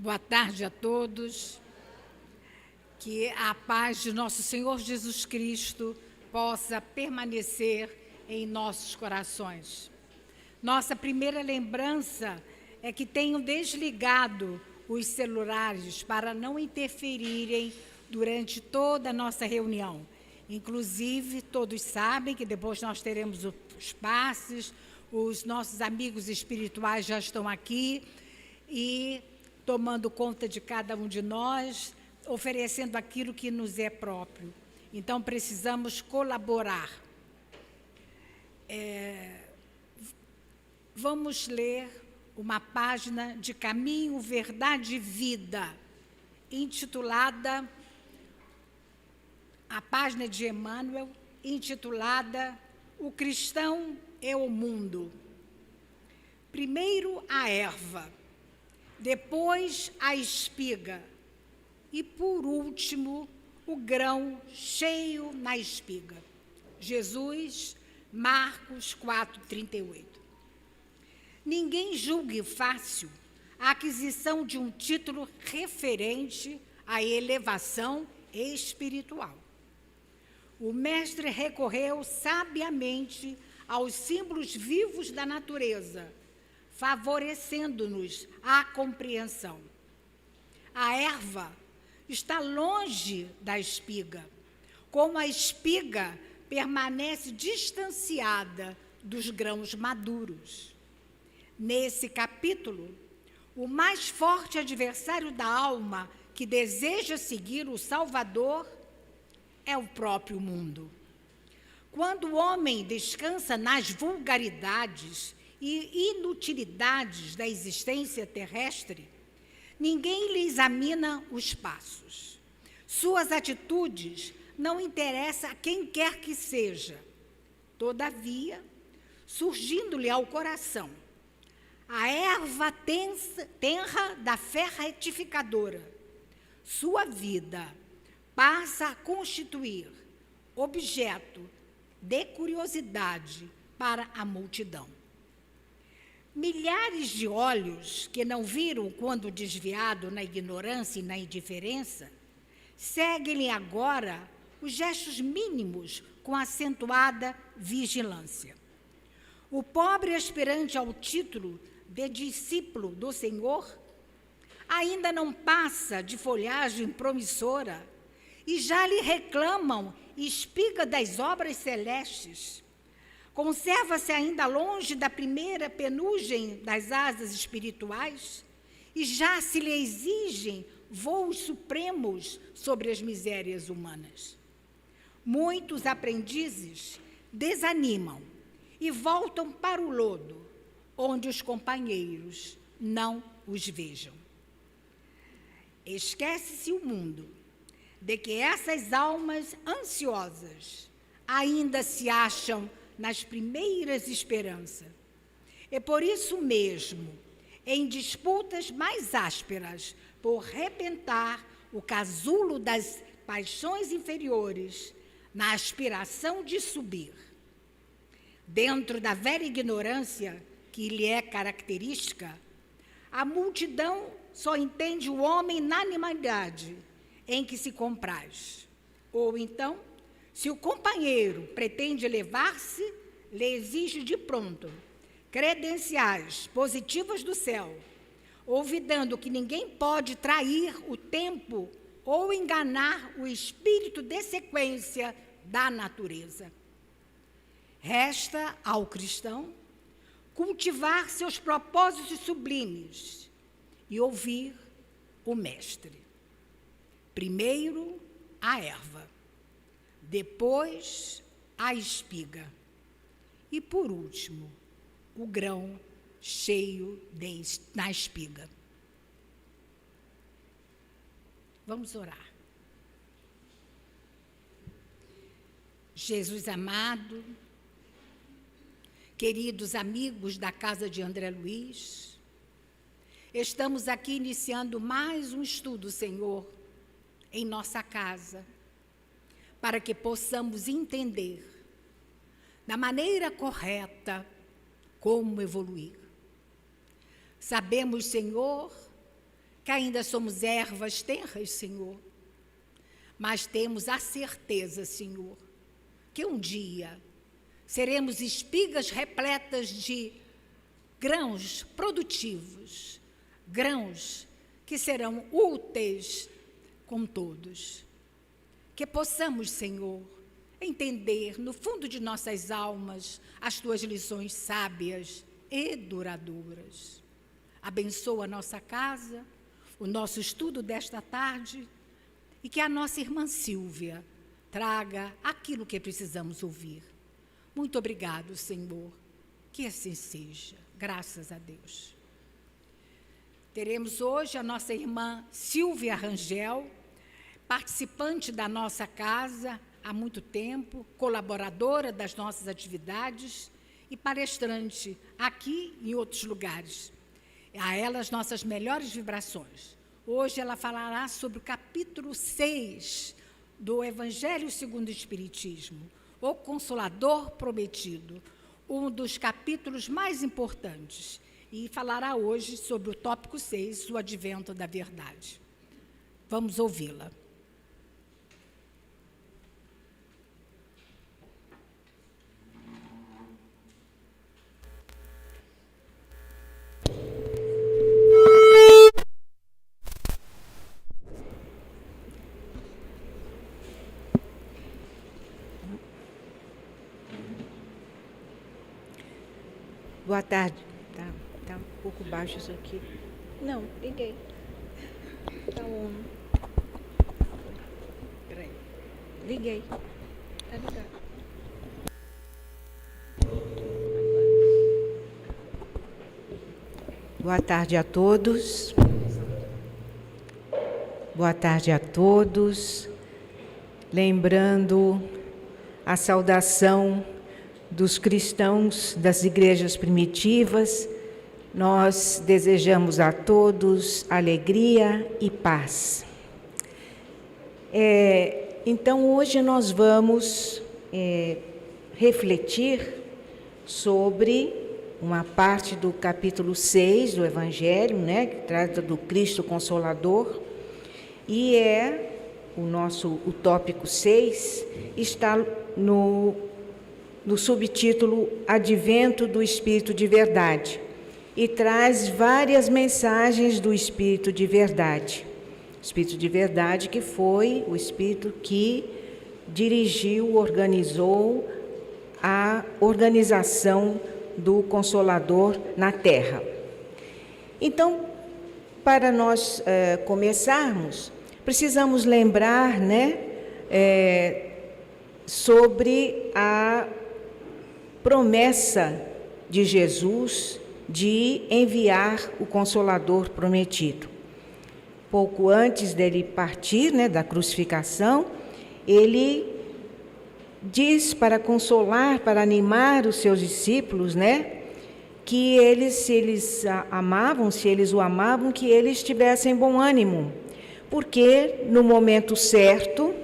Boa tarde a todos. Que a paz de nosso Senhor Jesus Cristo possa permanecer em nossos corações. Nossa primeira lembrança é que tenham desligado os celulares para não interferirem durante toda a nossa reunião. Inclusive, todos sabem que depois nós teremos os passes, os nossos amigos espirituais já estão aqui e tomando conta de cada um de nós, oferecendo aquilo que nos é próprio. Então, precisamos colaborar. Vamos ler uma página de Caminho, Verdade e Vida, intitulada, a página de Emmanuel, intitulada O Cristão e o Mundo. Primeiro a erva, depois a espiga e, por último, o grão cheio na espiga. Jesus, Marcos 4:38. Ninguém julgue fácil a aquisição de um título referente à elevação espiritual. O mestre recorreu sabiamente aos símbolos vivos da natureza, favorecendo-nos a compreensão. A erva está longe da espiga, como a espiga permanece distanciada dos grãos maduros. Nesse capítulo, o mais forte adversário da alma que deseja seguir o Salvador é o próprio mundo. Quando o homem descansa nas vulgaridades e inutilidades da existência terrestre, ninguém lhe examina os passos. Suas atitudes não interessam a quem quer que seja. Todavia, surgindo-lhe ao coração a erva tenra da fé retificadora, sua vida passa a constituir objeto de curiosidade para a multidão. Milhares de olhos que não viram quando desviado na ignorância e na indiferença, seguem-lhe agora os gestos mínimos com acentuada vigilância. O pobre aspirante ao título de discípulo do Senhor ainda não passa de folhagem promissora e já lhe reclamam espiga das obras celestes. Conserva-se ainda longe da primeira penugem das asas espirituais e já se lhe exigem voos supremos sobre as misérias humanas. Muitos aprendizes desanimam e voltam para o lodo, onde os companheiros não os vejam. Esquece-se o mundo de que essas almas ansiosas ainda se acham nas primeiras esperanças. E por isso mesmo, em disputas mais ásperas por rebentar o casulo das paixões inferiores, na aspiração de subir. Dentro da velha ignorância que lhe é característica, a multidão só entende o homem na animalidade em que se compraz. Ou então, se o companheiro pretende elevar-se, lhe exige de pronto credenciais positivas do céu, olvidando que ninguém pode trair o tempo ou enganar o espírito de sequência da natureza. Resta ao cristão cultivar seus propósitos sublimes e ouvir o Mestre. Primeiro, a erva, depois, a espiga e, por último, o grão cheio na espiga. Vamos orar. Jesus amado, queridos amigos da casa de André Luiz, estamos aqui iniciando mais um estudo, Senhor, em nossa casa, para que possamos entender da maneira correta como evoluir. Sabemos, Senhor, que ainda somos ervas tenras, Senhor, mas temos a certeza, Senhor, que um dia seremos espigas repletas de grãos produtivos, grãos que serão úteis com todos. Que possamos, Senhor, entender no fundo de nossas almas as tuas lições sábias e duradouras. Abençoa a nossa casa, o nosso estudo desta tarde, e que a nossa irmã Silvia traga aquilo que precisamos ouvir. Muito obrigado, Senhor. Que assim seja. Graças a Deus. Teremos hoje a nossa irmã Silvia Rangel, participante da nossa casa há muito tempo, colaboradora das nossas atividades e palestrante aqui e em outros lugares. A ela as nossas melhores vibrações. Hoje ela falará sobre o capítulo 6 do Evangelho segundo o Espiritismo, o Consolador Prometido, um dos capítulos mais importantes, e falará hoje sobre o tópico 6, o Advento da Verdade. Vamos ouvi-la. Boa tarde. Tá um pouco baixo isso aqui. Não, liguei. Tá on. Peraí. Liguei. Tá ligado. Boa tarde a todos. Boa tarde a todos. Lembrando a saudação dos cristãos das igrejas primitivas, nós desejamos a todos alegria e paz. Então, hoje nós vamos refletir sobre uma parte do capítulo 6 do Evangelho, né, que trata do Cristo Consolador, e o tópico 6 está no subtítulo Advento do Espírito de Verdade, e traz várias mensagens do Espírito de Verdade. Espírito de Verdade que foi o Espírito que dirigiu, organizou a organização do Consolador na Terra. Então, para nós começarmos, precisamos lembrar, né, sobre a promessa de Jesus de enviar o Consolador prometido. Pouco antes dele partir, né, da crucificação, ele diz para consolar, para animar os seus discípulos, né, que se eles o amavam, que eles tivessem bom ânimo, porque no momento certo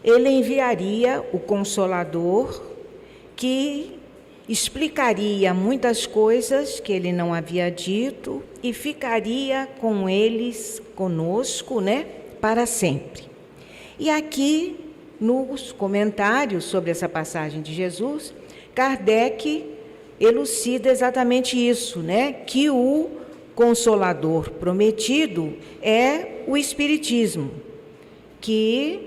ele enviaria o Consolador, que explicaria muitas coisas que ele não havia dito e ficaria com eles, conosco, né, para sempre. E aqui, nos comentários sobre essa passagem de Jesus, Kardec elucida exatamente isso, né, que o Consolador prometido é o Espiritismo, que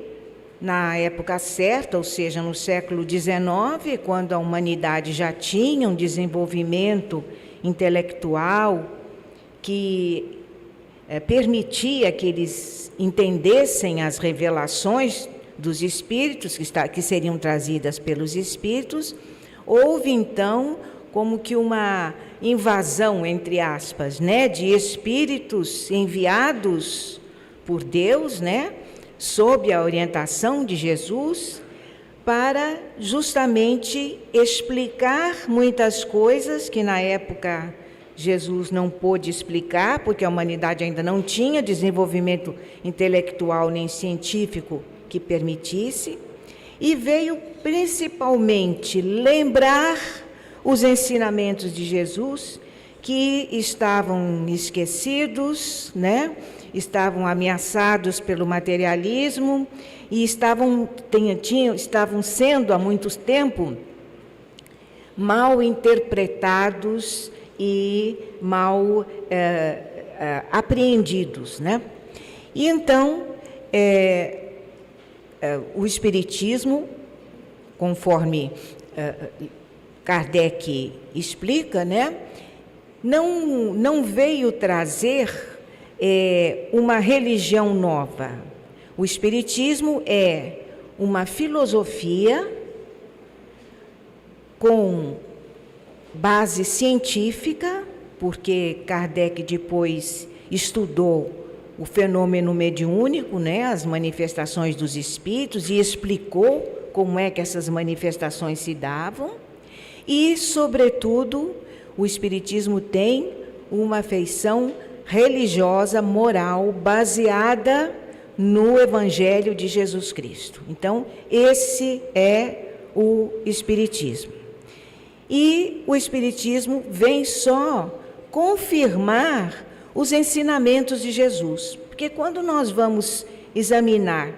na época certa, ou seja, no século XIX, quando a humanidade já tinha um desenvolvimento intelectual que permitia que eles entendessem as revelações dos espíritos, que seriam trazidas pelos espíritos, houve então como que uma invasão, entre aspas, né, de espíritos enviados por Deus, né, sob a orientação de Jesus, para justamente explicar muitas coisas que na época Jesus não pôde explicar, porque a humanidade ainda não tinha desenvolvimento intelectual nem científico que permitisse, e veio principalmente lembrar os ensinamentos de Jesus que estavam esquecidos, né? estavam ameaçados pelo materialismo e estavam sendo há muito tempo mal interpretados e mal apreendidos, né? E então o Espiritismo, conforme Kardec explica, né, não veio trazer uma religião nova. O Espiritismo é uma filosofia com base científica, porque Kardec depois estudou o fenômeno mediúnico, né, as manifestações dos espíritos, e explicou como é que essas manifestações se davam. E, sobretudo, o Espiritismo tem uma feição religiosa, moral, baseada no Evangelho de Jesus Cristo. Então, esse é o Espiritismo. E o Espiritismo vem só confirmar os ensinamentos de Jesus. Porque quando nós vamos examinar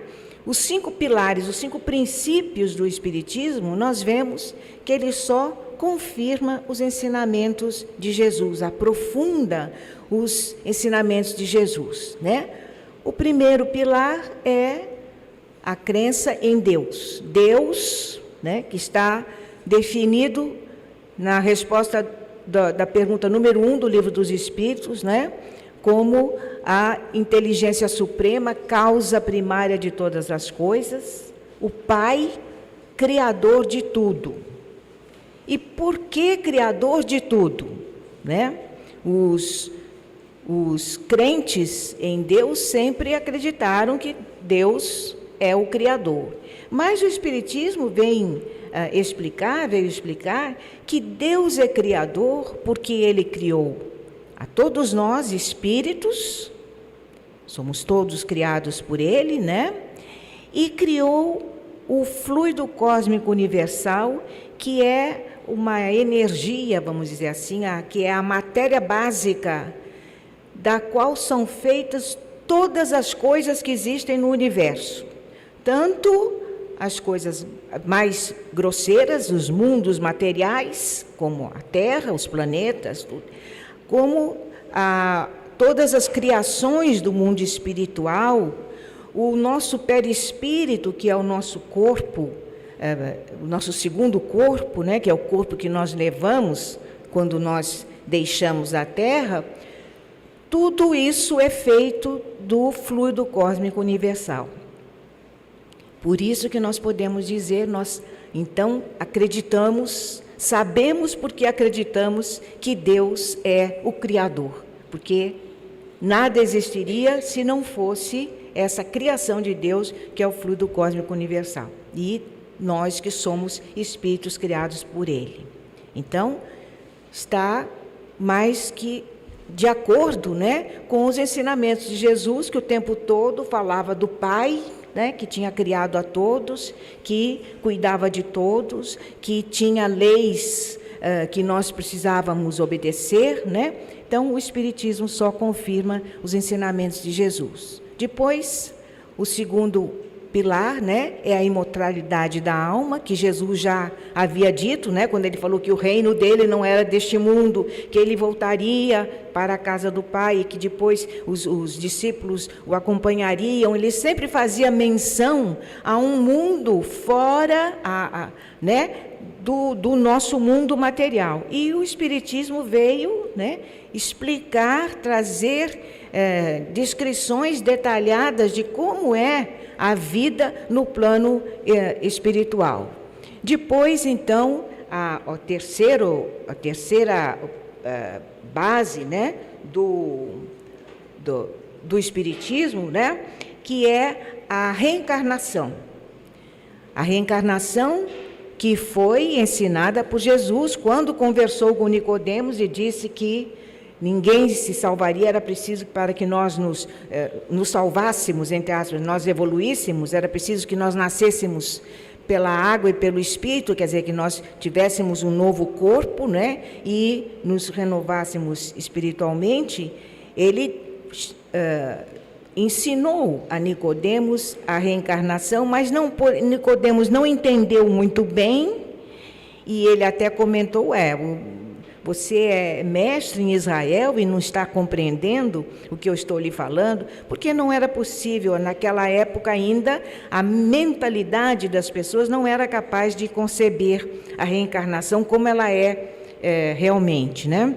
os 5 pilares, os 5 princípios do Espiritismo, nós vemos que ele só confirma os ensinamentos de Jesus, aprofunda os ensinamentos de Jesus, né? O primeiro pilar é a crença em Deus. Deus, né, que está definido na resposta da pergunta número 1 do Livro dos Espíritos, né, como a inteligência suprema, causa primária de todas as coisas, o Pai, criador de tudo. E por que criador de tudo? Né? Os crentes em Deus sempre acreditaram que Deus é o Criador. Mas o Espiritismo veio explicar que Deus é Criador porque Ele criou a todos nós, espíritos, somos todos criados por Ele, né? E criou o fluido cósmico universal, que é uma energia, vamos dizer assim, que é a matéria básica da qual são feitas todas as coisas que existem no universo. Tanto as coisas mais grosseiras, os mundos materiais, como a Terra, os planetas, tudo, como todas as criações do mundo espiritual, o nosso perispírito, que é o nosso corpo, o nosso segundo corpo, né, que é o corpo que nós levamos quando nós deixamos a Terra, tudo isso é feito do fluido cósmico universal. Por isso que nós podemos dizer, nós então acreditamos, sabemos porque acreditamos que Deus é o Criador, porque nada existiria se não fosse essa criação de Deus, que é o fluido cósmico universal. E nós que somos espíritos criados por Ele. Então, está mais que de acordo, né, com os ensinamentos de Jesus, que o tempo todo falava do Pai, né, que tinha criado a todos, que cuidava de todos, que tinha leis que nós precisávamos obedecer, né? Então, o Espiritismo só confirma os ensinamentos de Jesus. Depois, o segundo pilar, né, é a imortalidade da alma, que Jesus já havia dito, né, quando ele falou que o reino dele não era deste mundo, que ele voltaria para a casa do Pai, e que depois os discípulos o acompanhariam. Ele sempre fazia menção a um mundo fora, né, do nosso mundo material. E o Espiritismo veio, né, explicar, trazer descrições detalhadas de como é a vida no plano espiritual. Depois, então, a terceira base, né, do Espiritismo, né, que é a reencarnação. A reencarnação que foi ensinada por Jesus quando conversou com Nicodemos e disse que ninguém se salvaria, era preciso, para que nós nos salvássemos, entre aspas, nós evoluíssemos, era preciso que nós nascêssemos pela água e pelo Espírito, quer dizer, que nós tivéssemos um novo corpo, né, e nos renovássemos espiritualmente. Ele ensinou a Nicodemos a reencarnação, mas Nicodemos não entendeu muito bem, e ele até comentou, você é mestre em Israel e não está compreendendo o que eu estou lhe falando, porque não era possível, naquela época ainda, a mentalidade das pessoas não era capaz de conceber a reencarnação como ela é realmente, né?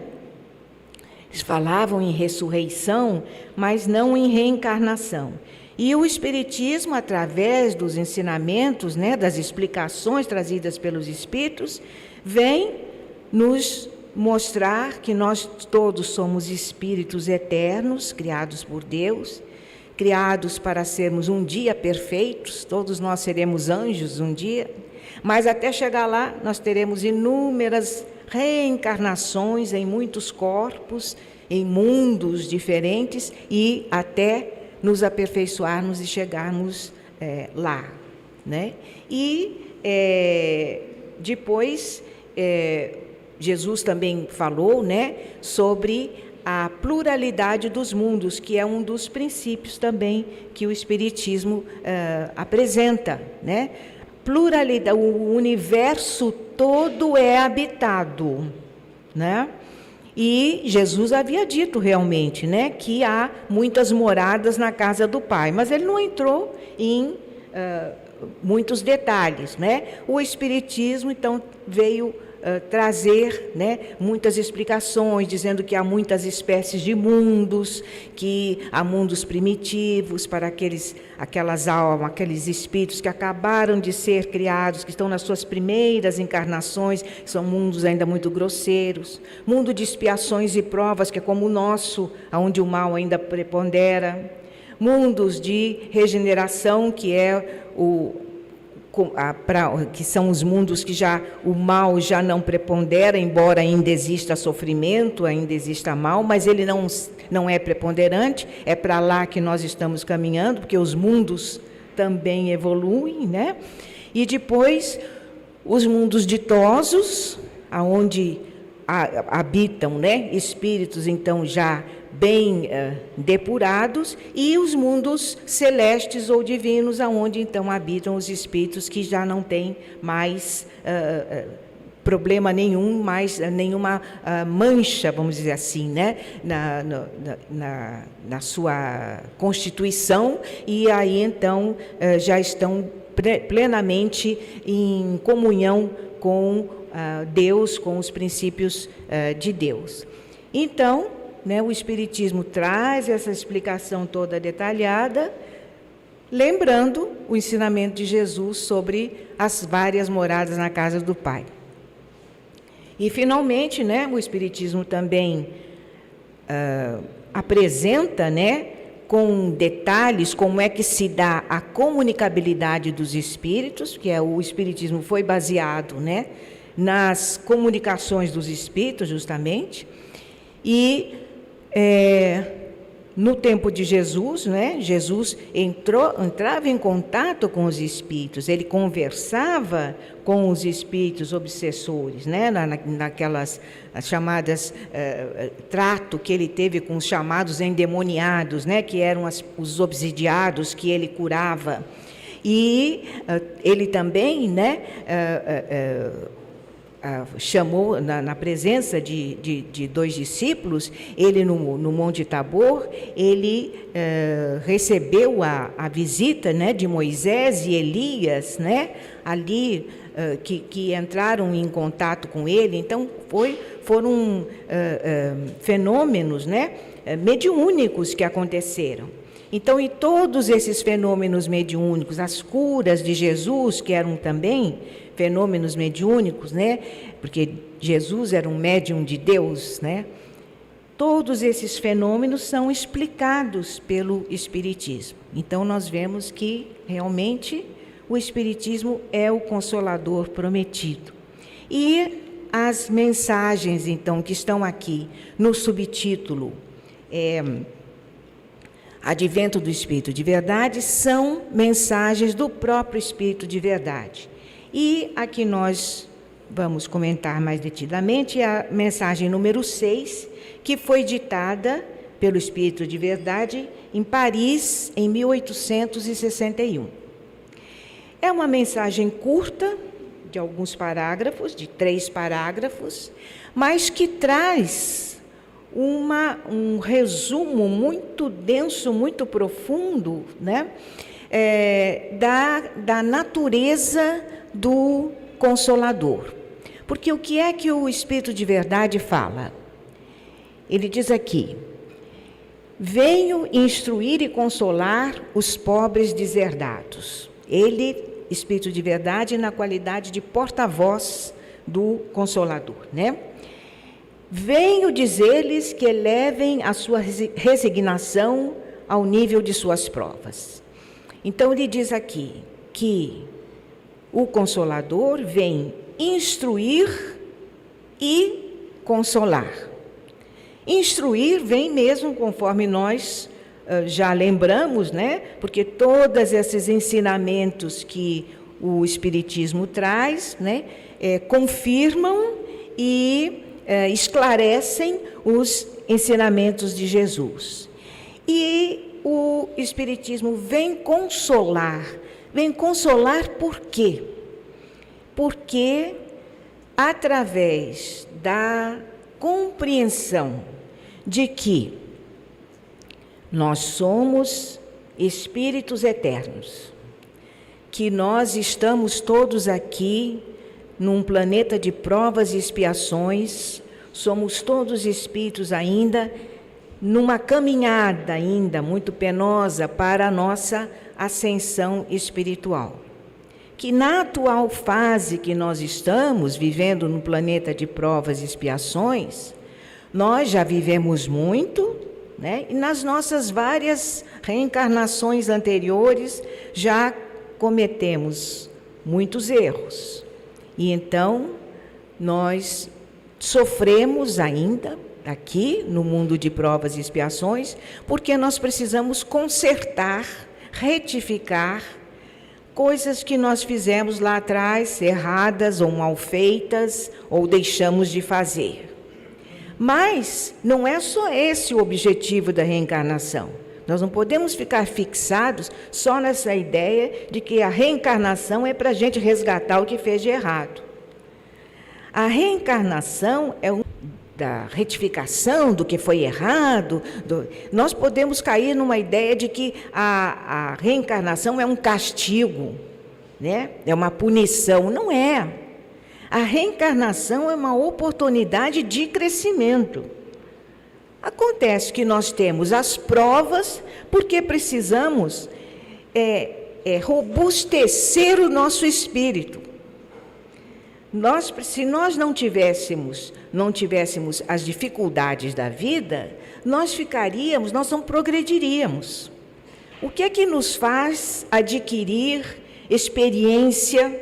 Eles falavam em ressurreição, mas não em reencarnação. E o Espiritismo, através dos ensinamentos, né, das explicações trazidas pelos Espíritos, vem nos mostrar que nós todos somos espíritos eternos, criados por Deus, criados para sermos um dia perfeitos, todos nós seremos anjos um dia, mas até chegar lá nós teremos inúmeras reencarnações em muitos corpos, em mundos diferentes, e até nos aperfeiçoarmos e chegarmos lá, né? E depois Jesus também falou, né, sobre a pluralidade dos mundos, que é um dos princípios também que o Espiritismo apresenta, né? Pluralidade, o universo todo é habitado, né? E Jesus havia dito realmente, né, que há muitas moradas na casa do Pai, mas ele não entrou em muitos detalhes, né? O Espiritismo, então, veio trazer, né, muitas explicações, dizendo que há muitas espécies de mundos, que há mundos primitivos para aquelas almas, aqueles espíritos que acabaram de ser criados, que estão nas suas primeiras encarnações, são mundos ainda muito grosseiros, mundo de expiações e provas, que é como o nosso, onde o mal ainda prepondera, mundos de regeneração, que é que são os mundos que já o mal já não prepondera, embora ainda exista sofrimento, ainda exista mal, mas ele não é preponderante, é para lá que nós estamos caminhando, porque os mundos também evoluem, né? E depois os mundos ditosos, aonde habitam, né, espíritos então já bem depurados, e os mundos celestes ou divinos, aonde então habitam os espíritos que já não têm mais problema nenhum, mais nenhuma mancha, vamos dizer assim, né, na sua constituição, e aí então já estão plenamente em comunhão com Deus, com os princípios de Deus. Então, né, o Espiritismo traz essa explicação toda detalhada, lembrando o ensinamento de Jesus sobre as várias moradas na casa do Pai. E, finalmente, né, o Espiritismo também apresenta, né, com detalhes como é que se dá a comunicabilidade dos espíritos, que o Espiritismo foi baseado, né, nas comunicações dos espíritos, justamente, e no tempo de Jesus, né, Jesus entrava em contato com os espíritos, ele conversava com os espíritos obsessores, né, naquelas chamadas trato que ele teve com os chamados endemoniados, né, que eram os obsidiados que ele curava. E ele também, né, chamou, na presença de dois discípulos, ele no Monte Tabor, ele recebeu a visita, né, de Moisés e Elias, né, ali que entraram em contato com ele. Então foram fenômenos, né, mediúnicos que aconteceram. Então, e todos esses fenômenos mediúnicos, as curas de Jesus, que eram também fenômenos mediúnicos, né? Porque Jesus era um médium de Deus, né? Todos esses fenômenos são explicados pelo Espiritismo. Então, nós vemos que, realmente, o Espiritismo é o Consolador prometido. E as mensagens, então, que estão aqui no subtítulo Advento do Espírito de Verdade, são mensagens do próprio Espírito de Verdade. E aqui nós vamos comentar mais detidamente a mensagem número 6, que foi ditada pelo Espírito de Verdade em Paris, em 1861. É uma mensagem curta, de alguns parágrafos, de 3 parágrafos, mas que traz um resumo muito denso, muito profundo, né? Da natureza do Consolador. Porque o que é que o Espírito de Verdade fala? Ele diz aqui: venho instruir e consolar os pobres deserdados. Ele, Espírito de Verdade, na qualidade de porta-voz do Consolador, né? Venho dizer-lhes que elevem a sua resignação ao nível de suas provas. Então, ele diz aqui que o Consolador vem instruir e consolar. Instruir vem mesmo conforme nós já lembramos, né? Porque todos esses ensinamentos que o Espiritismo traz, né? Confirmam e esclarecem os ensinamentos de Jesus. E o Espiritismo vem consolar. Vem consolar por quê? Porque através da compreensão de que nós somos espíritos eternos, que nós estamos todos aqui num planeta de provas e expiações, somos todos espíritos ainda numa caminhada ainda muito penosa para a nossa ascensão espiritual. Que na atual fase que nós estamos vivendo no planeta de provas e expiações, nós já vivemos muito, né? E nas nossas várias reencarnações anteriores já cometemos muitos erros. E então nós sofremos ainda aqui no mundo de provas e expiações, porque nós precisamos consertar, retificar coisas que nós fizemos lá atrás, erradas ou mal feitas, ou deixamos de fazer. Mas não é só esse o objetivo da reencarnação. Nós não podemos ficar fixados só nessa ideia de que a reencarnação é para a gente resgatar o que fez de errado. A reencarnação é da retificação do que foi errado. Nós podemos cair numa ideia de que a reencarnação é um castigo, né? É uma punição. Não é. A reencarnação é uma oportunidade de crescimento. Acontece que nós temos as provas porque precisamos robustecer o nosso espírito. Se nós não tivéssemos as dificuldades da vida, nós não progrediríamos. O que é que nos faz adquirir experiência?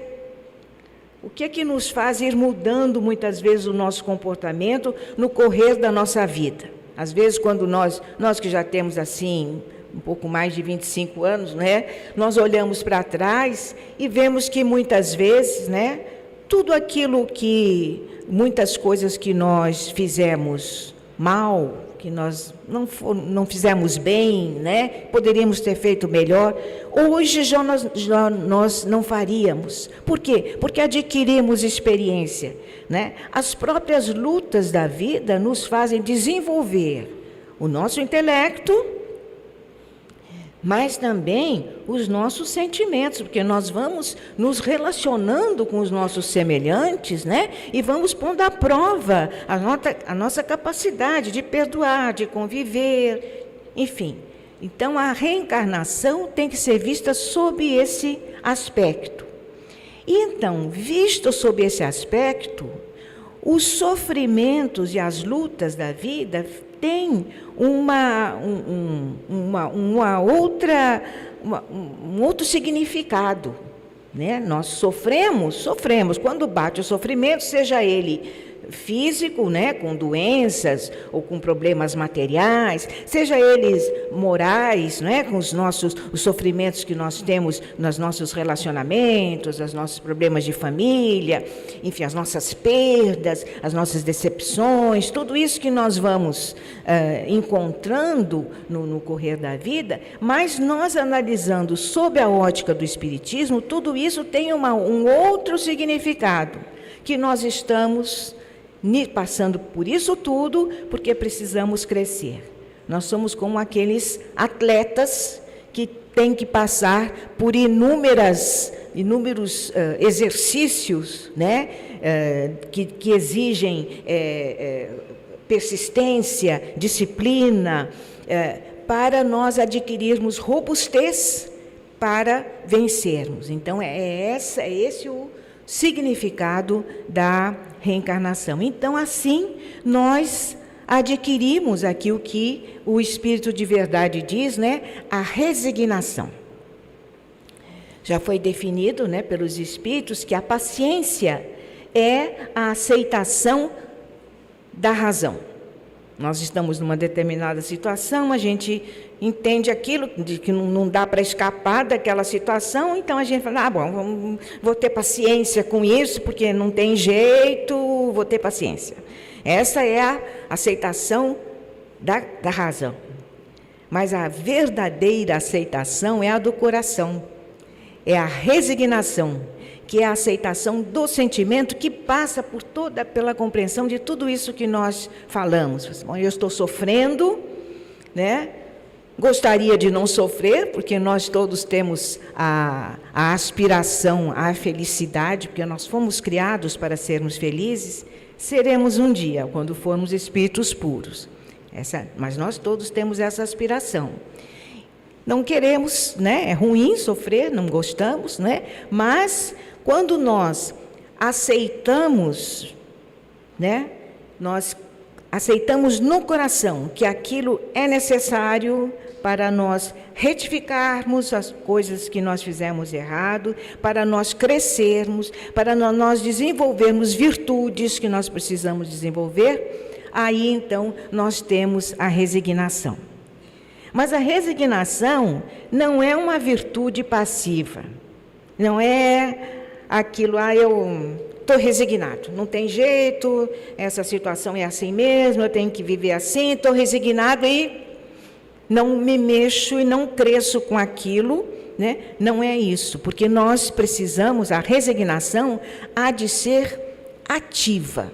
O que é que nos faz ir mudando muitas vezes o nosso comportamento no correr da nossa vida? Às vezes, quando nós que já temos assim um pouco mais de 25 anos, né, nós olhamos para trás e vemos que muitas vezes, né, tudo aquilo muitas coisas que nós fizemos mal, que nós não fizemos bem, né? Poderíamos ter feito melhor, hoje nós não faríamos. Por quê? Porque adquirimos experiência, né? As próprias lutas da vida nos fazem desenvolver o nosso intelecto, mas também os nossos sentimentos, porque nós vamos nos relacionando com os nossos semelhantes, né? E vamos pondo à prova a nossa capacidade de perdoar, de conviver, enfim. Então, a reencarnação tem que ser vista sob esse aspecto. E então, visto sob esse aspecto, os sofrimentos e as lutas da vida têm um outro significado, né? Nós sofremos. Quando bate o sofrimento, seja ele físico, né, com doenças ou com problemas materiais, seja eles morais, né, com os sofrimentos que nós temos nos nossos relacionamentos, os nossos problemas de família, enfim, as nossas perdas, as nossas decepções, tudo isso que nós vamos encontrando no correr da vida, mas nós analisando sob a ótica do Espiritismo, tudo isso tem um outro significado, que nós estamos passando por isso tudo porque precisamos crescer. Nós somos como aqueles atletas que têm que passar por inúmeros exercícios, né, que exigem persistência, disciplina, para nós adquirirmos robustez para vencermos. Então, é esse o significado da reencarnação. Então, assim, nós adquirimos aqui o que o Espírito de Verdade diz, né? A resignação. Já foi definido, né, pelos Espíritos que a paciência é a aceitação da razão. Nós estamos numa determinada situação, a gente entende aquilo, de que não dá para escapar daquela situação, então a gente fala, bom, vou ter paciência com isso, porque não tem jeito, vou ter paciência. Essa é a aceitação da razão. Mas a verdadeira aceitação é a do coração, é a resignação, que é a aceitação do sentimento que passa pela compreensão de tudo isso que nós falamos. Bom, eu estou sofrendo, né? Gostaria de não sofrer, porque nós todos temos a aspiração à felicidade, porque nós fomos criados para sermos felizes, seremos um dia, quando formos espíritos puros. Mas nós todos temos essa aspiração. Não queremos, né? É ruim sofrer, não gostamos, né? Mas quando nós aceitamos, né? Nós aceitamos no coração que aquilo é necessário para nós retificarmos as coisas que nós fizemos errado, para nós crescermos, para nós desenvolvermos virtudes que nós precisamos desenvolver, aí então nós temos a resignação. Mas a resignação não é uma virtude passiva, não é aquilo, eu estou resignado, não tem jeito, essa situação é assim mesmo, eu tenho que viver assim, estou resignado e não me mexo e não cresço com aquilo, né? Não é isso, porque nós precisamos, a resignação há de ser ativa.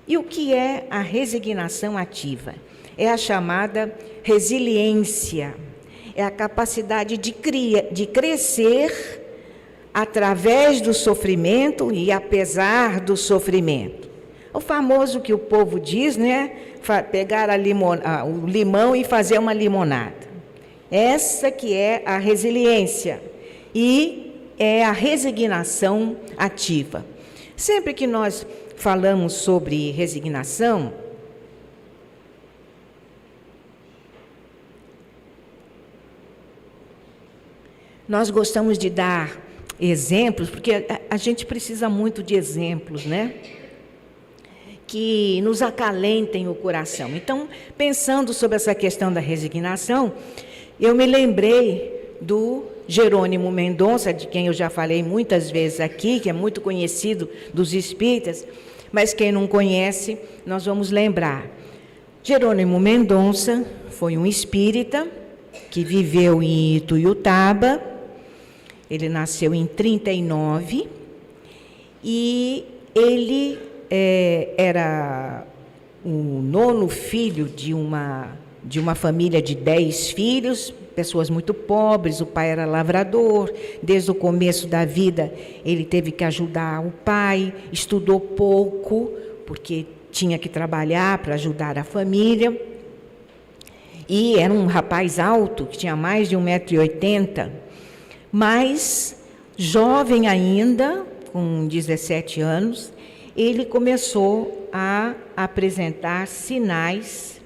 E o que é a resignação ativa? É a chamada resiliência, é a capacidade de crescer através do sofrimento e apesar do sofrimento. O famoso que o povo diz, né? Pegar o limão e fazer uma limonada. Essa que é a resiliência e é a resignação ativa. Sempre que nós falamos sobre resignação, nós gostamos de dar exemplos, porque a gente precisa muito de exemplos, né? Que nos acalentem o coração. Então, pensando sobre essa questão da resignação, eu me lembrei do Jerônimo Mendonça, de quem eu já falei muitas vezes aqui, que é muito conhecido dos espíritas, mas quem não conhece, nós vamos lembrar. Jerônimo Mendonça foi um espírita que viveu em Ituiutaba. Ele nasceu em 1939 e ele era o 9º filho de uma família de 10 filhos, pessoas muito pobres. O pai era lavrador. Desde o começo da vida, ele teve que ajudar o pai, estudou pouco, porque tinha que trabalhar para ajudar a família. E era um rapaz alto, que tinha mais de 1,80 m, mas jovem ainda, com 17 anos, ele começou a apresentar sinais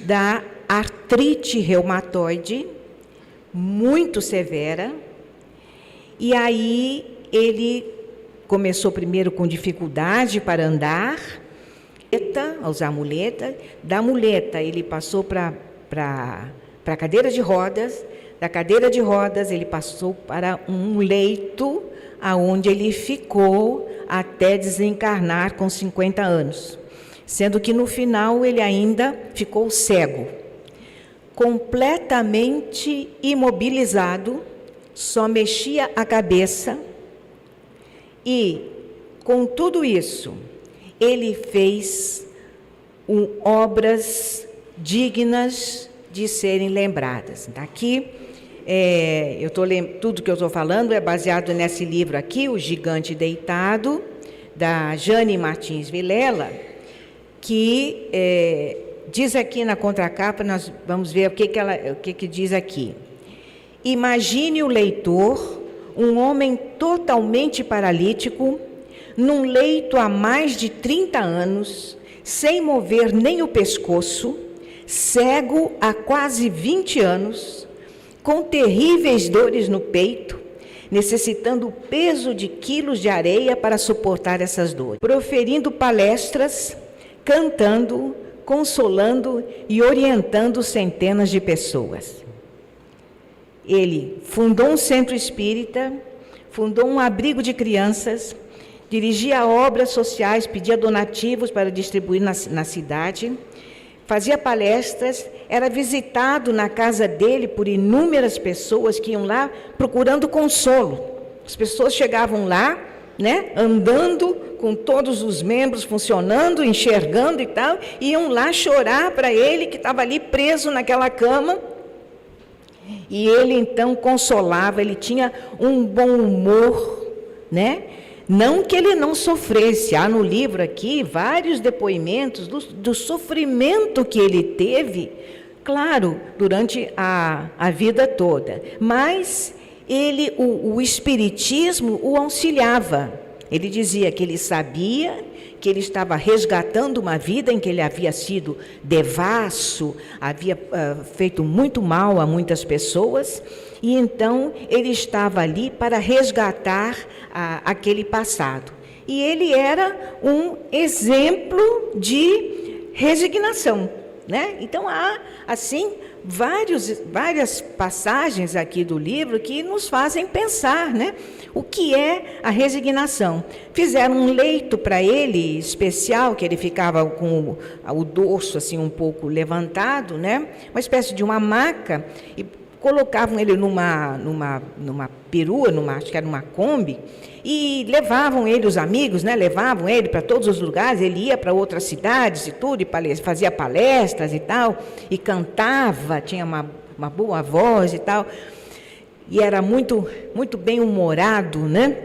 da artrite reumatoide muito severa, e aí ele começou primeiro com dificuldade para andar, a usar muleta. Da muleta ele passou para a cadeira de rodas. Da cadeira de rodas ele passou para um leito, aonde ele ficou até desencarnar com 50 anos. Sendo que no final ele ainda ficou cego, completamente imobilizado, só mexia a cabeça. E, com tudo isso, ele fez obras dignas de serem lembradas. Daqui, tudo que eu estou falando é baseado nesse livro aqui, O Gigante Deitado, da Jane Martins Vilela, que diz aqui na contracapa, nós vamos ver o que diz aqui. Imagine o leitor, um homem totalmente paralítico, num leito há mais de 30 anos, sem mover nem o pescoço, cego há quase 20 anos, com terríveis dores no peito, necessitando o peso de quilos de areia para suportar essas dores, proferindo palestras, cantando, consolando e orientando centenas de pessoas. Ele fundou um centro espírita, fundou um abrigo de crianças, dirigia obras sociais, pedia donativos para distribuir na cidade, fazia palestras, era visitado na casa dele por inúmeras pessoas que iam lá procurando consolo. As pessoas chegavam lá, né, andando com todos os membros funcionando, enxergando e tal, iam lá chorar para ele que estava ali preso naquela cama. E ele então consolava, ele tinha um bom humor, né? Não que ele não sofresse, há no livro aqui vários depoimentos do sofrimento que ele teve, claro, durante a vida toda, mas o espiritismo o auxiliava. Ele dizia que ele sabia que ele estava resgatando uma vida em que ele havia sido devasso, havia feito muito mal a muitas pessoas, e então ele estava ali para resgatar aquele passado. E ele era um exemplo de resignação, né? Então há, assim, várias passagens aqui do livro que nos fazem pensar, né? O que é a resignação? Fizeram um leito para ele especial, que ele ficava com o dorso assim um pouco levantado, né? Uma espécie de uma maca, e colocavam ele numa perua, acho que era uma Kombi, e levavam ele, os amigos, né? Levavam ele para todos os lugares, ele ia para outras cidades e tudo, e fazia palestras e tal, e cantava, tinha uma boa voz e tal. E era muito, muito bem-humorado, né?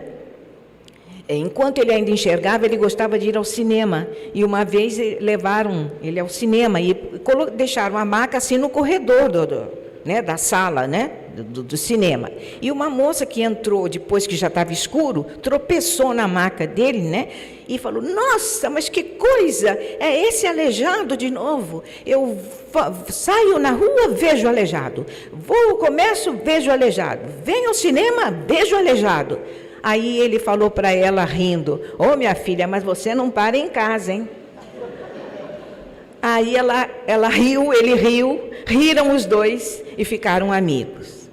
Enquanto ele ainda enxergava, ele gostava de ir ao cinema. E uma vez levaram ele ao cinema e deixaram a maca assim no corredor da sala, né? Do cinema. E uma moça que entrou depois que já estava escuro, tropeçou na maca dele, né? E falou: nossa, mas que coisa, é esse aleijado de novo. Eu saio na rua, vejo aleijado. Vou ao comércio, vejo aleijado. Venho ao cinema, vejo aleijado. Aí ele falou para ela, rindo: ô minha filha, mas você não para em casa, hein? Aí ela riu, ele riu, riram os dois e ficaram amigos.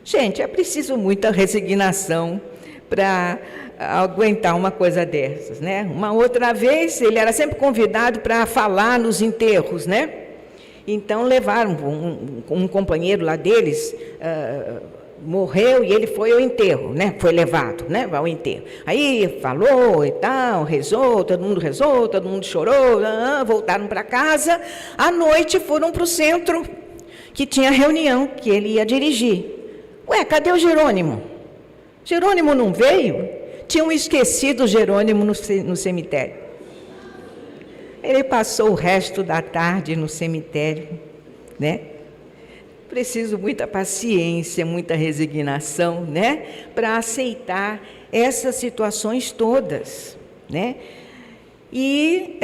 Gente, é preciso muita resignação para aguentar uma coisa dessas, né? Uma outra vez, ele era sempre convidado para falar nos enterros, né? Então, levaram um companheiro lá deles, morreu e ele foi ao enterro, né? Foi levado, né? Ao enterro. Aí falou e tal, rezou, todo mundo chorou, voltaram para casa. À noite foram para o centro, que tinha reunião, que ele ia dirigir. Ué, cadê o Jerônimo? Jerônimo não veio? Tinham esquecido o Jerônimo no cemitério. Ele passou o resto da tarde no cemitério, né? Preciso muita paciência, muita resignação, né? Para aceitar essas situações todas, né? E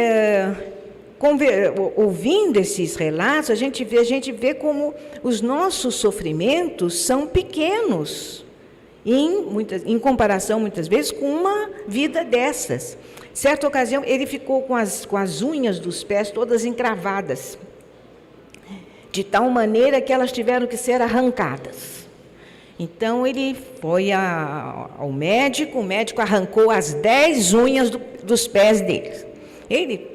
ouvindo esses relatos, a gente vê como os nossos sofrimentos são pequenos em comparação, muitas vezes, com uma vida dessas. Certa ocasião, ele ficou com as unhas dos pés todas encravadas, de tal maneira que elas tiveram que ser arrancadas. Então, ele foi ao médico, o médico arrancou as 10 unhas dos pés dele. Ele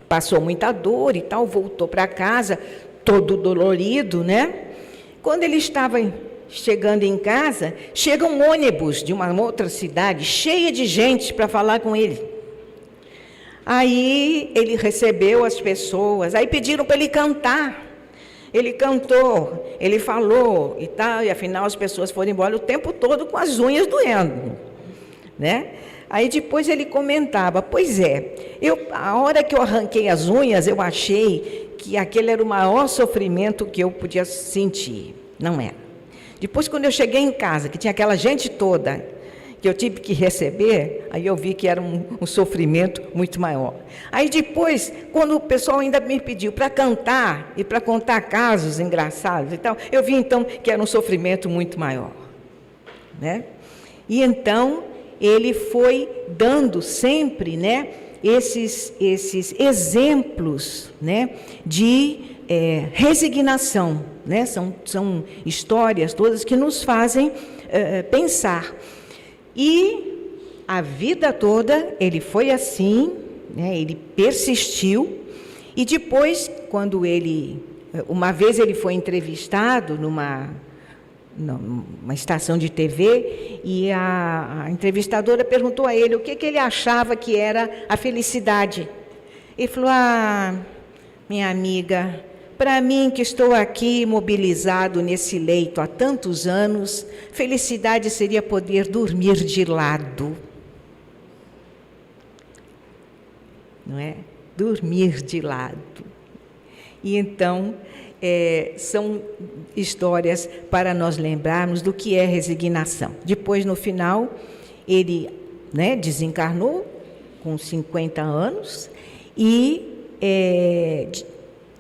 passou muita dor e tal, voltou para casa, todo dolorido, né? Quando ele estava chegando em casa, chega um ônibus de uma outra cidade, cheia de gente para falar com ele. Aí ele recebeu as pessoas, aí pediram para ele cantar. Ele cantou, ele falou e tal, e afinal as pessoas foram embora o tempo todo com as unhas doendo, né? Aí depois ele comentava, pois é, a hora que eu arranquei as unhas, eu achei que aquele era o maior sofrimento que eu podia sentir. Não era. Depois, quando eu cheguei em casa, que tinha aquela gente toda, que eu tive que receber, aí eu vi que era um sofrimento muito maior. Aí depois, quando o pessoal ainda me pediu para cantar e para contar casos engraçados e tal, eu vi então que era um sofrimento muito maior, né? E então ele foi dando sempre, né, esses exemplos, né, de resignação, né? São histórias todas que nos fazem pensar. E a vida toda ele foi assim, né? Ele persistiu. E depois, quando uma vez ele foi entrevistado numa estação de TV, e a entrevistadora perguntou a ele o que ele achava que era a felicidade. Ele falou, minha amiga, para mim que estou aqui imobilizado nesse leito há tantos anos, felicidade seria poder dormir de lado. Não é? Dormir de lado. E então, são histórias para nós lembrarmos do que é resignação. Depois, no final, ele, né, desencarnou com 50 anos e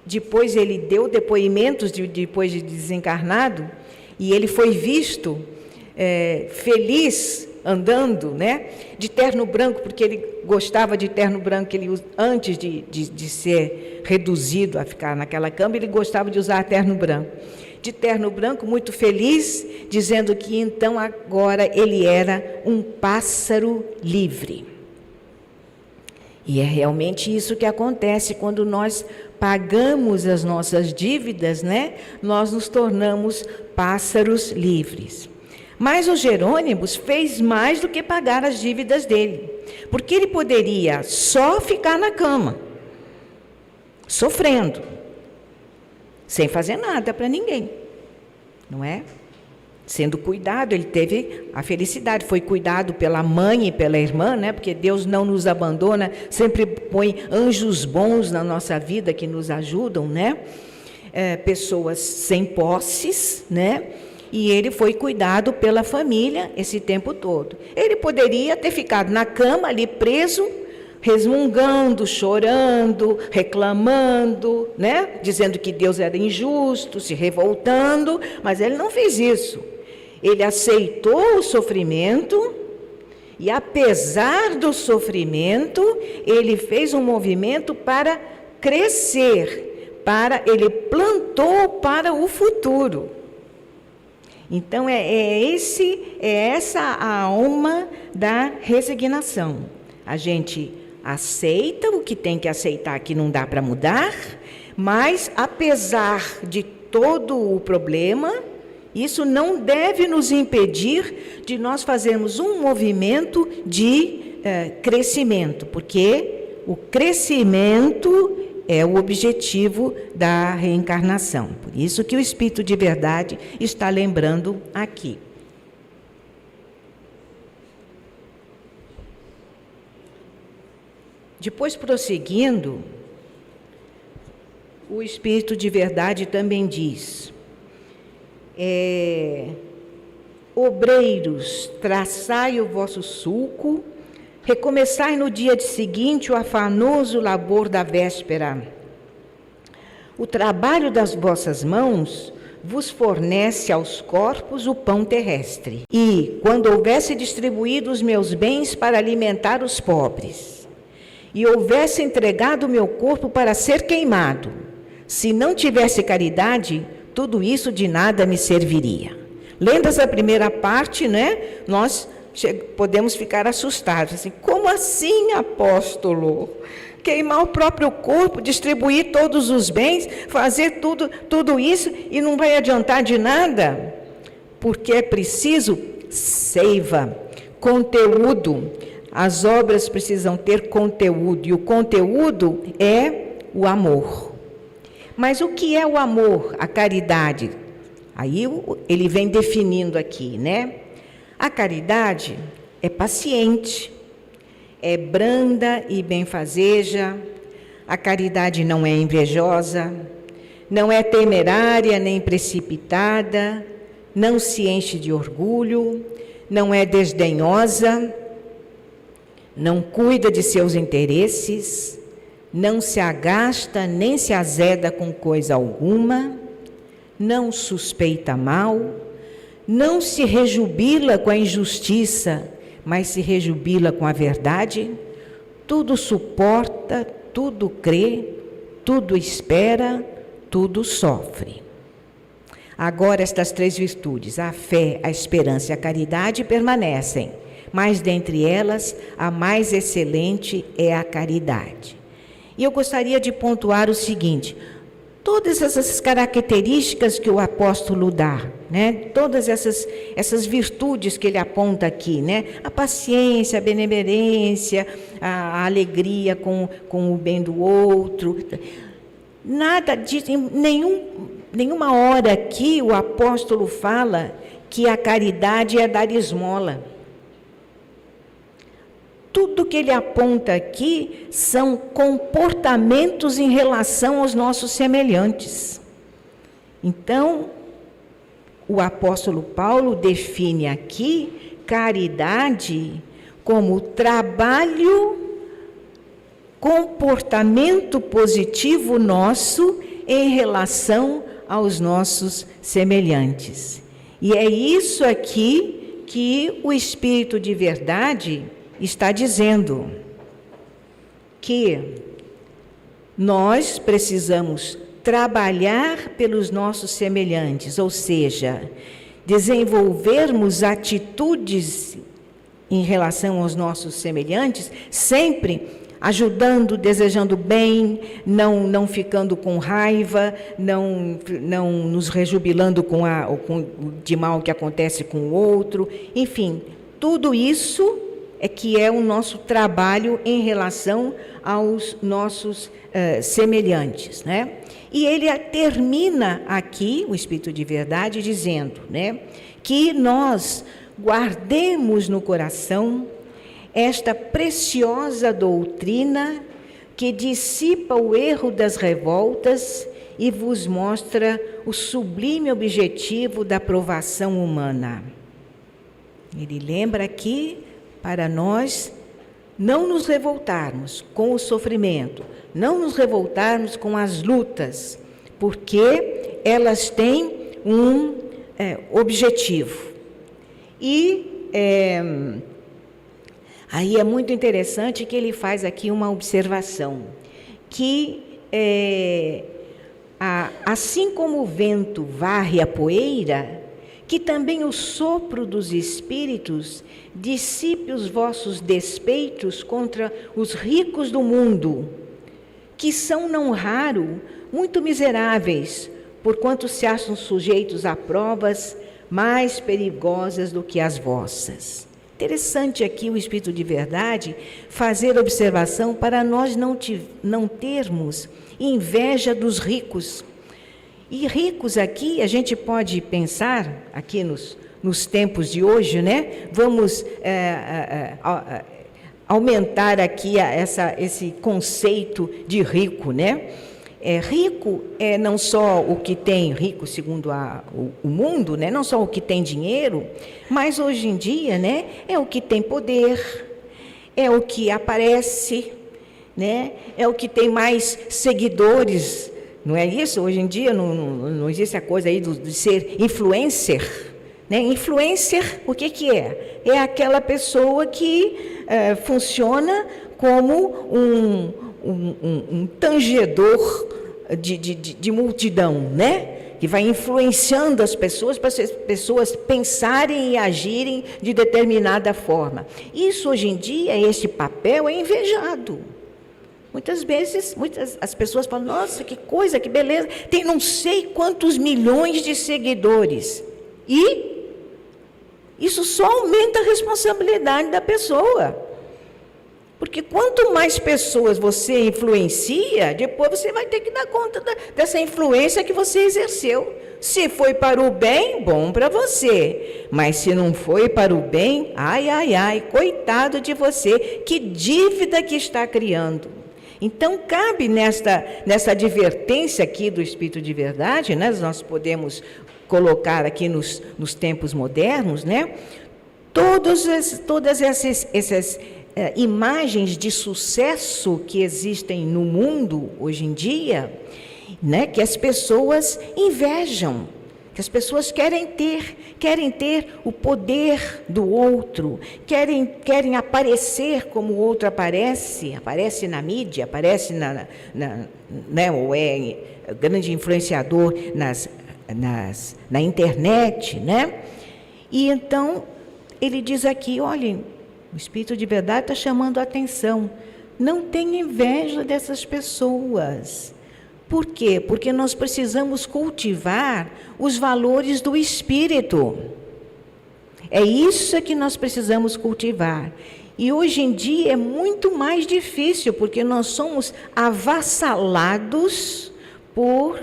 depois ele deu depoimentos depois de desencarnado, e ele foi visto feliz andando, né, de terno branco, porque ele gostava de terno branco. Antes de ser reduzido a ficar naquela cama, ele gostava de usar terno branco. De terno branco, muito feliz, dizendo que então agora ele era um pássaro livre. E é realmente isso que acontece quando nós pagamos as nossas dívidas, né? Nós nos tornamos pássaros livres. Mas o Jerônimo fez mais do que pagar as dívidas dele, porque ele poderia só ficar na cama, sofrendo, sem fazer nada para ninguém, não é? Sendo cuidado, ele teve a felicidade, foi cuidado pela mãe e pela irmã, né? Porque Deus não nos abandona, sempre põe anjos bons na nossa vida que nos ajudam, né? Pessoas sem posses, né? E ele foi cuidado pela família esse tempo todo. Ele poderia ter ficado na cama ali preso, resmungando, chorando, reclamando, né? Dizendo que Deus era injusto, se revoltando, mas ele não fez isso. Ele aceitou o sofrimento e, apesar do sofrimento, ele fez um movimento para crescer, ele plantou para o futuro. Então, essa a alma da resignação. A gente aceita o que tem que aceitar, que não dá para mudar, mas, apesar de todo o problema, isso não deve nos impedir de nós fazermos um movimento de crescimento, porque o crescimento é o objetivo da reencarnação. Por isso que o Espírito de Verdade está lembrando aqui. Depois, prosseguindo, o Espírito de Verdade também diz: obreiros, traçai o vosso sulco, recomeçai no dia seguinte o afanoso labor da véspera. O trabalho das vossas mãos vos fornece aos corpos o pão terrestre. E, quando houvesse distribuído os meus bens para alimentar os pobres, e houvesse entregado o meu corpo para ser queimado, se não tivesse caridade, tudo isso de nada me serviria. Lendo essa primeira parte, né, nós podemos ficar assustados. Assim, como assim, apóstolo? Queimar o próprio corpo, distribuir todos os bens, fazer tudo isso e não vai adiantar de nada? Porque é preciso seiva, conteúdo. As obras precisam ter conteúdo, e o conteúdo é o amor. Mas o que é o amor, a caridade? Aí ele vem definindo aqui, né? A caridade é paciente, é branda e benfazeja. A caridade não é invejosa, não é temerária nem precipitada, não se enche de orgulho, não é desdenhosa, não cuida de seus interesses, não se agasta nem se azeda com coisa alguma, não suspeita mal, não se rejubila com a injustiça, mas se rejubila com a verdade, tudo suporta, tudo crê, tudo espera, tudo sofre. Agora estas 3 virtudes, a fé, a esperança e a caridade, permanecem, mas dentre elas a mais excelente é a caridade. E eu gostaria de pontuar o seguinte: todas essas características que o apóstolo dá, né? Todas essas virtudes que ele aponta aqui, né? A paciência, a benevolência, a alegria com o bem do outro. Nada disso, nenhuma hora aqui o apóstolo fala que a caridade é dar esmola. Tudo que ele aponta aqui são comportamentos em relação aos nossos semelhantes. Então, o apóstolo Paulo define aqui caridade como trabalho, comportamento positivo nosso em relação aos nossos semelhantes. E é isso aqui que o Espírito de Verdade está dizendo, que nós precisamos trabalhar pelos nossos semelhantes, ou seja, desenvolvermos atitudes em relação aos nossos semelhantes, sempre ajudando, desejando bem, não ficando com raiva, não nos rejubilando com de mal que acontece com o outro, enfim, tudo isso é que é o nosso trabalho em relação aos nossos semelhantes, né? E ele termina aqui, o Espírito de Verdade, dizendo, né, que nós guardemos no coração esta preciosa doutrina que dissipa o erro das revoltas e vos mostra o sublime objetivo da provação humana. Ele lembra aqui para nós não nos revoltarmos com o sofrimento, não nos revoltarmos com as lutas, porque elas têm um objetivo. E aí é muito interessante que ele faz aqui uma observação, que assim como o vento varre a poeira, que também o sopro dos espíritos dissipe os vossos despeitos contra os ricos do mundo, que são, não raro, muito miseráveis, porquanto se acham sujeitos a provas mais perigosas do que as vossas. Interessante aqui o Espírito de Verdade fazer observação para nós não termos inveja dos ricos. E ricos aqui, a gente pode pensar, aqui nos tempos de hoje, né? Vamos aumentar aqui esse conceito de rico, né? Rico é não só o que tem, rico segundo o mundo, né? Não só o que tem dinheiro, mas hoje em dia, né? É o que tem poder, é o que aparece, né? É o que tem mais seguidores Não é isso? Hoje em dia não existe a coisa aí de ser influencer. Né? Influencer, o que é? É aquela pessoa que funciona como um tangedor de multidão, né? Que vai influenciando as pessoas para as pessoas pensarem e agirem de determinada forma. Isso, hoje em dia, esse papel é invejado. Muitas vezes, as pessoas falam, nossa, que coisa, que beleza, tem não sei quantos milhões de seguidores. E isso só aumenta a responsabilidade da pessoa. Porque quanto mais pessoas você influencia, depois você vai ter que dar conta dessa influência que você exerceu. Se foi para o bem, bom para você. Mas se não foi para o bem, ai, ai, ai, coitado de você, que dívida que está criando. Então, cabe nessa advertência aqui do Espírito de Verdade, né? Nós podemos colocar aqui nos tempos modernos, né? Todas essas imagens de sucesso que existem no mundo hoje em dia, né, que as pessoas invejam, que as pessoas querem ter o poder do outro, querem aparecer como o outro aparece na mídia, aparece né, ou é grande influenciador na internet, né? E então ele diz aqui, olhem, o Espírito de Verdade está chamando a atenção. Não tenha inveja dessas pessoas. Por quê? Porque nós precisamos cultivar os valores do Espírito. É isso que nós precisamos cultivar. E hoje em dia é muito mais difícil, porque nós somos avassalados por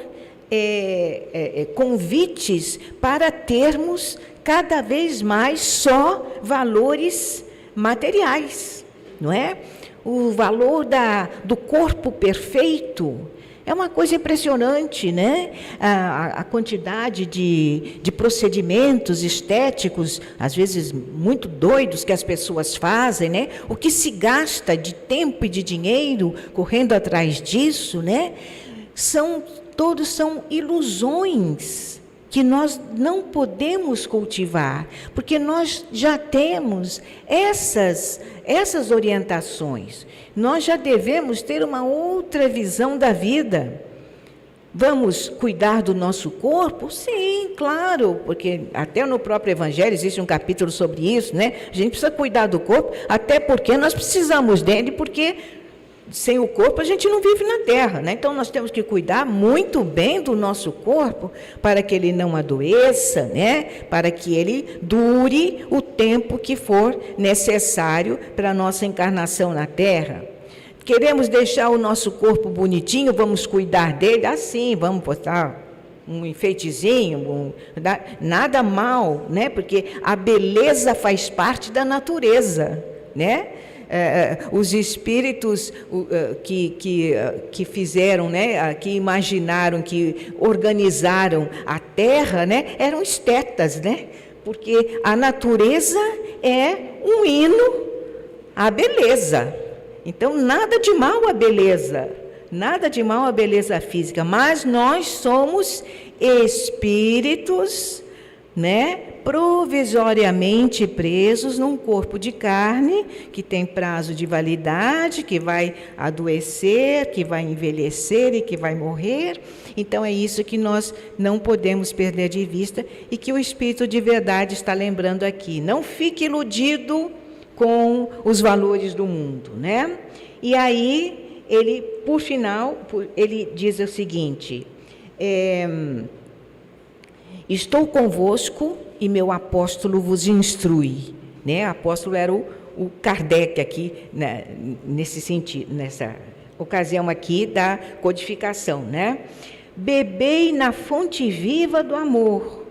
convites para termos cada vez mais só valores materiais, não é? O valor do corpo perfeito é uma coisa impressionante, né? A quantidade de procedimentos estéticos, às vezes muito doidos, que as pessoas fazem, né? O que se gasta de tempo e de dinheiro correndo atrás disso, né? Todos são ilusões que nós não podemos cultivar, porque nós já temos essas orientações. Nós já devemos ter uma outra visão da vida. Vamos cuidar do nosso corpo? Sim, claro, porque até no próprio Evangelho existe um capítulo sobre isso, né? A gente precisa cuidar do corpo, até porque nós precisamos dele, porque sem o corpo a gente não vive na terra, né? Então nós temos que cuidar muito bem do nosso corpo para que ele não adoeça, né? Para que ele dure o tempo que for necessário para a nossa encarnação na terra. Queremos deixar o nosso corpo bonitinho, vamos cuidar dele, assim, vamos botar um enfeitezinho, nada mal, né? Porque a beleza faz parte da natureza, né? Os espíritos que fizeram, né, que imaginaram, que organizaram a Terra, né, eram estetas, né? Porque a natureza é um hino à beleza. Então, nada de mal a beleza, nada de mal a beleza física, mas nós somos espíritos, né, provisoriamente presos num corpo de carne que tem prazo de validade, que vai adoecer, que vai envelhecer e que vai morrer. Então é isso que nós não podemos perder de vista e que o Espírito de Verdade está lembrando aqui. Não fique iludido com os valores do mundo, né? E aí ele, por final, ele diz o seguinte: estou convosco e meu apóstolo vos instrui, né? O apóstolo era o Kardec aqui, né? Nesse sentido, nessa ocasião aqui da codificação, né? Bebei na fonte viva do amor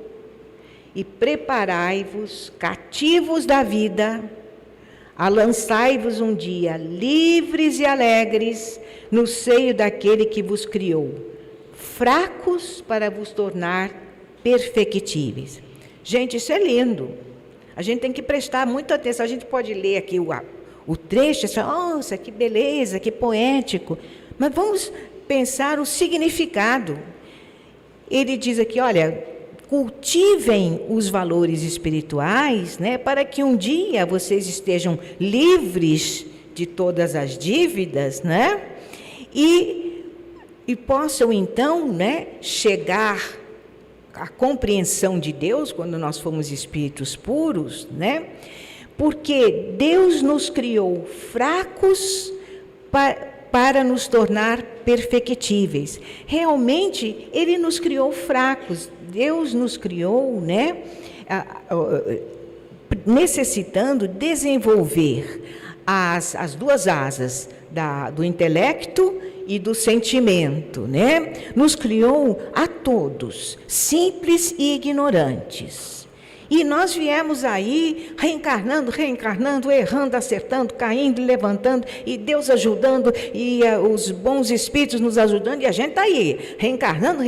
e preparai-vos, cativos da vida, alançai-vos um dia livres e alegres no seio daquele que vos criou, fracos para vos tornar perfectíveis. Gente, isso é lindo. A gente tem que prestar muita atenção. A gente pode ler aqui o trecho e falar, nossa, que beleza, que poético. Mas vamos pensar o significado. Ele diz aqui, olha, cultivem os valores espirituais, né, para que um dia vocês estejam livres de todas as dívidas, né, e possam então, né, chegar à compreensão de Deus quando nós formos espíritos puros, né, porque Deus nos criou fracos para nos tornar perfectíveis. Realmente, Ele nos criou fracos. Deus nos criou, né, necessitando desenvolver as duas asas do intelecto e do sentimento, né? Nos criou a todos, simples e ignorantes. E nós viemos aí reencarnando, errando, acertando, caindo, levantando, e Deus ajudando, e os bons espíritos nos ajudando, e a gente está aí, reencarnando.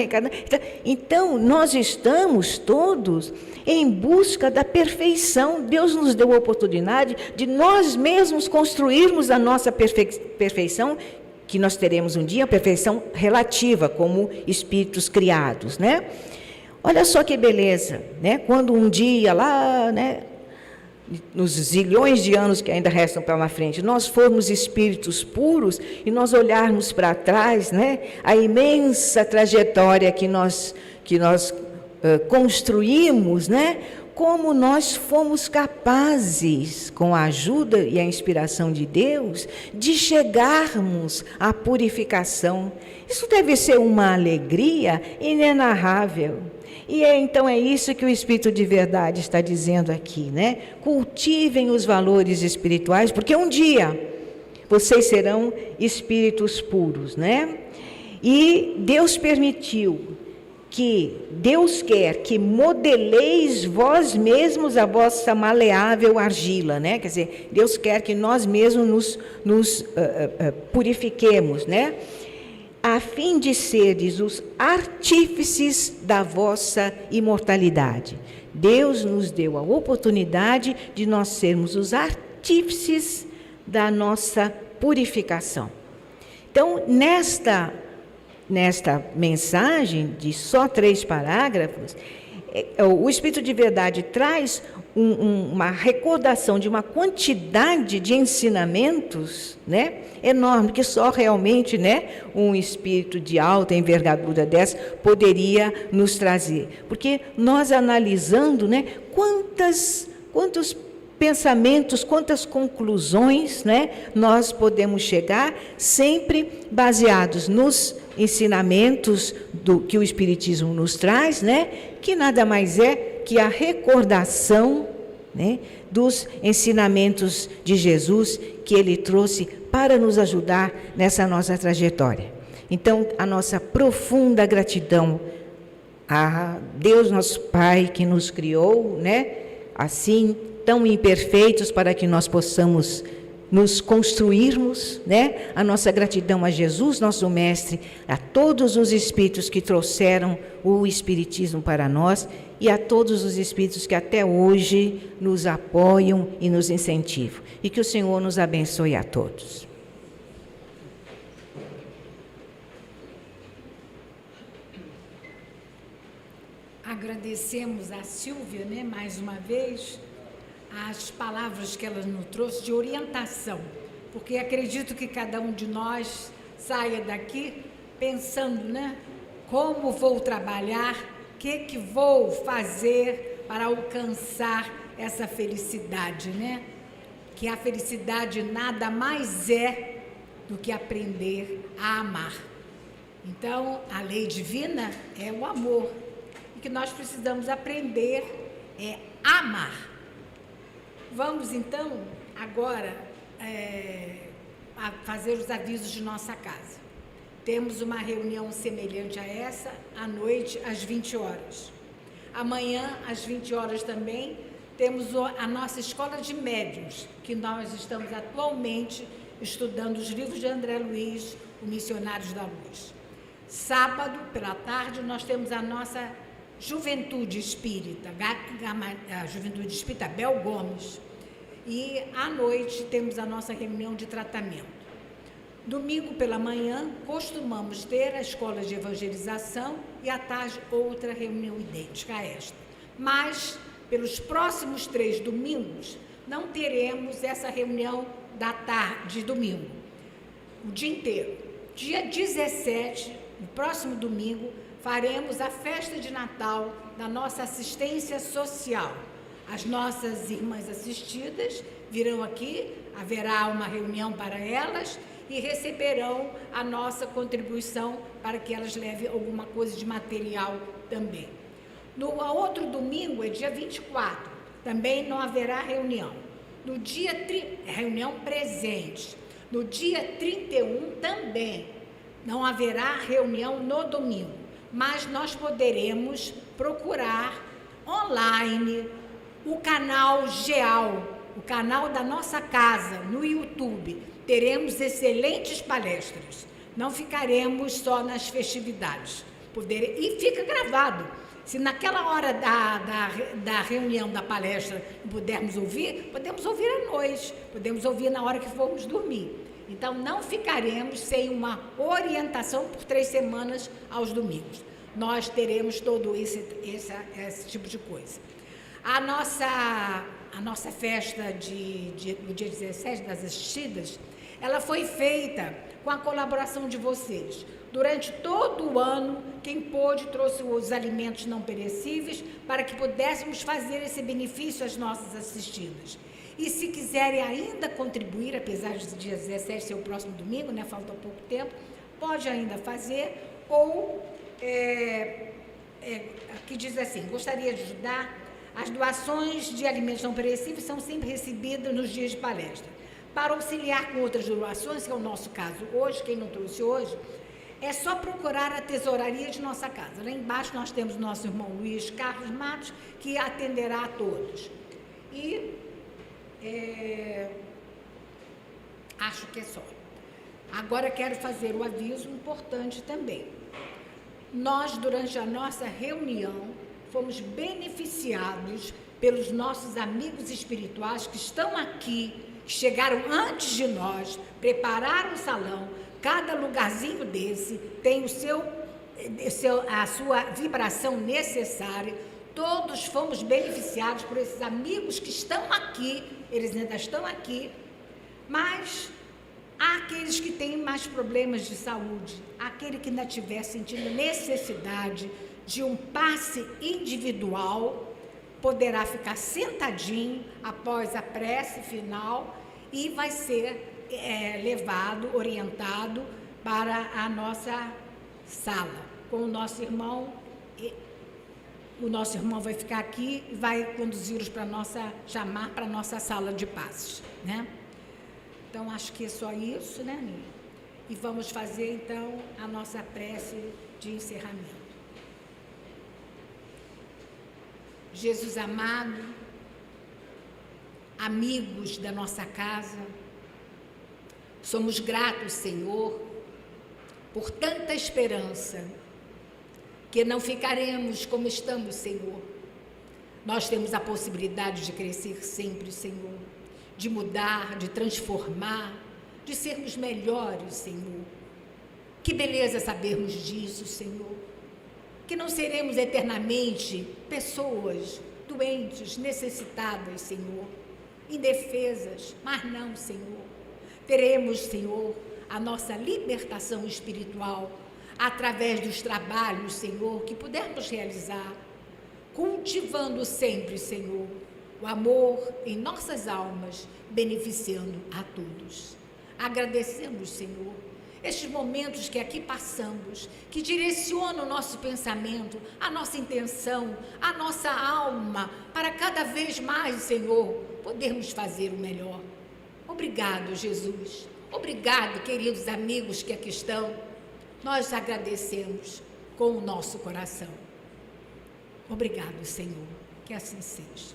Então, nós estamos todos em busca da perfeição. Deus nos deu a oportunidade de nós mesmos construirmos a nossa perfeição, que nós teremos um dia, a perfeição relativa, como espíritos criados, né? Olha só que beleza, né? Quando um dia lá, né, nos zilhões de anos que ainda restam pela frente, nós formos espíritos puros e nós olharmos para trás, né, a imensa trajetória que nós construímos, né, como nós fomos capazes, com a ajuda e a inspiração de Deus, de chegarmos à purificação. Isso deve ser uma alegria inenarrável. E então é isso que o Espírito de Verdade está dizendo aqui, né? Cultivem os valores espirituais, porque um dia vocês serão espíritos puros, né? E Deus permitiu Deus quer que modeleis vós mesmos a vossa maleável argila, né? Quer dizer, Deus quer que nós mesmos nos purifiquemos, né? A fim de seres os artífices da vossa imortalidade. Deus nos deu a oportunidade de nós sermos os artífices da nossa purificação. Então, nesta mensagem de só 3 parágrafos, o Espírito de Verdade traz uma recordação de uma quantidade de ensinamentos, né, enorme, que só realmente, né, um espírito de alta envergadura dessa poderia nos trazer. Porque nós analisando, né, quantos pensamentos, quantas conclusões, né, nós podemos chegar, sempre baseados nos ensinamentos que o Espiritismo nos traz, né, que nada mais é que a recordação, né, dos ensinamentos de Jesus que Ele trouxe para nos ajudar nessa nossa trajetória. Então, a nossa profunda gratidão a Deus nosso Pai que nos criou, né, assim, tão imperfeitos para que nós possamos nos construirmos, né? A nossa gratidão a Jesus, nosso Mestre, a todos os espíritos que trouxeram o Espiritismo para nós e a todos os espíritos que até hoje nos apoiam e nos incentivam. E que o Senhor nos abençoe a todos. Agradecemos a Silvia, né, mais uma vez, as palavras que ela nos trouxe de orientação, porque acredito que cada um de nós saia daqui pensando, né, como vou trabalhar, o que vou fazer para alcançar essa felicidade, né? Que a felicidade nada mais é do que aprender a amar. Então, a lei divina é o amor, e que nós precisamos aprender a amar. Vamos, então, agora, a fazer os avisos de nossa casa. Temos uma reunião semelhante a essa, à noite, às 20 horas. Amanhã, às 20 horas também, temos a nossa escola de médiuns, que nós estamos atualmente estudando os livros de André Luiz, o Missionários da Luz. Sábado, pela tarde, nós temos a nossa Juventude Espírita, a Juventude Espírita Bel Gomes. E à noite temos a nossa reunião de tratamento. Domingo pela manhã, costumamos ter a escola de evangelização e à tarde outra reunião idêntica a esta. Mas, pelos próximos 3 domingos, não teremos essa reunião da tarde de domingo, o dia inteiro. Dia 17, no próximo domingo, faremos a festa de Natal da nossa assistência social. As nossas irmãs assistidas virão aqui, haverá uma reunião para elas e receberão a nossa contribuição para que elas levem alguma coisa de material também. No outro domingo, é dia 24, também não haverá reunião. No dia reunião presente. No dia 31 também não haverá reunião no domingo, mas nós poderemos procurar online o canal GEAL, o canal da nossa casa, no YouTube. Teremos excelentes palestras, não ficaremos só nas festividades. E fica gravado. Se naquela hora da reunião, da palestra, não pudermos ouvir, podemos ouvir à noite, podemos ouvir na hora que formos dormir. Então, não ficaremos sem uma orientação por 3 semanas aos domingos. Nós teremos todo esse tipo de coisa. A nossa festa do dia 17 das assistidas, ela foi feita com a colaboração de vocês. Durante todo o ano, quem pôde trouxe os alimentos não perecíveis para que pudéssemos fazer esse benefício às nossas assistidas. E se quiserem ainda contribuir, apesar de dia 17 ser o próximo domingo, né, falta pouco tempo, pode ainda fazer, ou aqui diz assim, gostaria de ajudar, as doações de alimentos não perecíveis são sempre recebidas nos dias de palestra. Para auxiliar com outras doações, que é o nosso caso hoje, quem não trouxe hoje, é só procurar a tesouraria de nossa casa. Lá embaixo nós temos nosso irmão Luiz Carlos Matos, que atenderá a todos. E acho que é só. Agora quero fazer um aviso importante também. Nós, durante a nossa reunião, fomos beneficiados pelos nossos amigos espirituais que estão aqui, que chegaram antes de nós, prepararam o salão. Cada lugarzinho desse tem a sua vibração necessária. Todos fomos beneficiados por esses amigos que estão aqui, eles ainda estão aqui, mas há aqueles que têm mais problemas de saúde, aquele que ainda estiver sentindo necessidade de um passe individual, poderá ficar sentadinho após a prece final e vai ser levado, orientado para a nossa sala, com o nosso irmão. O nosso irmão vai ficar aqui e vai conduzi-los chamar para a nossa sala de passos, né? Então, acho que é só isso, né, Nini? E vamos fazer, então, a nossa prece de encerramento. Jesus amado, amigos da nossa casa, somos gratos, Senhor, por tanta esperança, que não ficaremos como estamos, Senhor. Nós temos a possibilidade de crescer sempre, Senhor, de mudar, de transformar, de sermos melhores, Senhor. Que beleza sabermos disso, Senhor. Que não seremos eternamente pessoas doentes, necessitadas, Senhor, indefesas, mas não, Senhor. Teremos, Senhor, a nossa libertação espiritual através dos trabalhos, Senhor, que pudermos realizar, cultivando sempre, Senhor, o amor em nossas almas, beneficiando a todos. Agradecemos, Senhor, estes momentos que aqui passamos, que direcionam o nosso pensamento, a nossa intenção, a nossa alma, para cada vez mais, Senhor, podermos fazer o melhor. Obrigado, Jesus. Obrigado, queridos amigos que aqui estão. Nós agradecemos com o nosso coração. Obrigado, Senhor. Que assim seja.